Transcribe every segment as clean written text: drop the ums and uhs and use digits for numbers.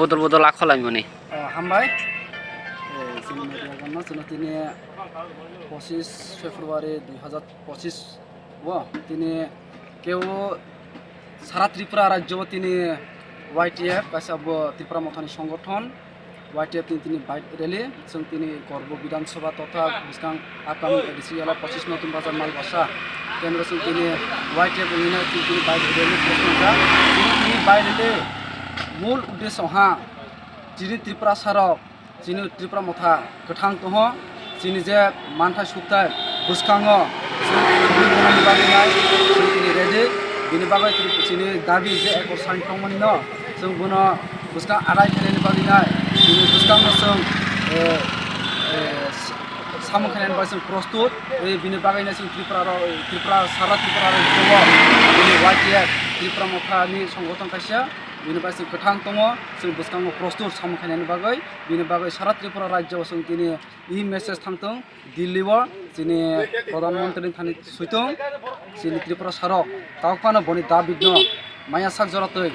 বদল বদল আখলাই মনে হামবাই जोंनि मेडियागानो जोंनो दिनै 25 ফেব্রুয়ারি 2025 তিনি কেউ সারা ত্রিপুরা রাজ্য তিনি YTF গাসাব ত্রিপুরা মথানি সংগঠন YTF তিনি বাইক রেলি जों তিনি গর্ব বিধানসভা তথা বিস্কাং আকাম এডিসিয়ালা 25 নতুন বাজার মালবাসা কেন্দ্র जों তিনি YTF উনিনা তিনি বাইক রেলি প্রস্তুতা তিনি বাইক রেলি মূল উদ্দেশ্যहा যিনি ত্রিপুরা সারক যিনি ত্রিপুরা মথা गोथां दङ যিনি যে मानथाय सुखथाय बुसखाङो जों रेडि बिनि बागै যিনি दाबि जे एकर साइनखांमोन जों बुनो बुसखां आदाय खानायनि बागैनाय बिनि बुसखाङो जों सामोन खानायनि बागै जों प्रस्तुत बिनि बागैनो जों त्रिपुरा सारा त्रिपुरा दङ बिनि YTF त्रिपुरा मथानि संगठन खायसे बिनि बागै जों गोथां दङ जों बुसखाङो प्रस्तुत सामोन खानायनि बागै बिनि बागै सारा त्रिपुरा राज्योआव जों दिनै मेसेज थांथों दिल्लीआव जोंनि प्रधानमन्त्रिनि थानि सैथों जोंनि त्रिपुरा सारक तावखानो बनि दाबिद दङ माया साक जरातै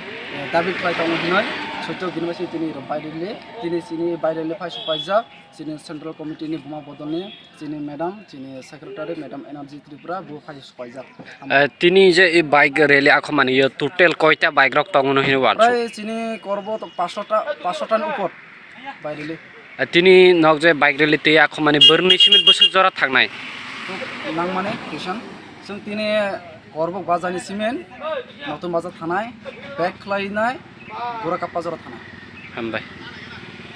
दाबिद खालायथाव होननाय सैथो बिनि बागै दिनै बायरेलि दिनै जोंनि बायरेलि फाय सफायजाक जोंनि सेन्ट्रेल कमिटिनि बुमा बदलनि जोंनि मेडाम जोंनि सेक्रेटारि मेडाम एनआरजि त्रिपुरा बु फाय सफायजाक তিনি যে এই বাইক রেলি আখমানি টোটাল কয়টা বাইক রক তংনো হিনো ওয়াল প্রায় চিনি করব তো 500টার উপর বাইরেলি তিনি নক যে বাইক রেলি তে আখমানি বরনি সিমিট বসে জরা থাকনাय नां माने किसान जों दिनै करब बाजारनि सिमेन्ट नतुन बाजार थानाय बेग खालायनाय गोराकाप्पा जरा थानाय हामबाय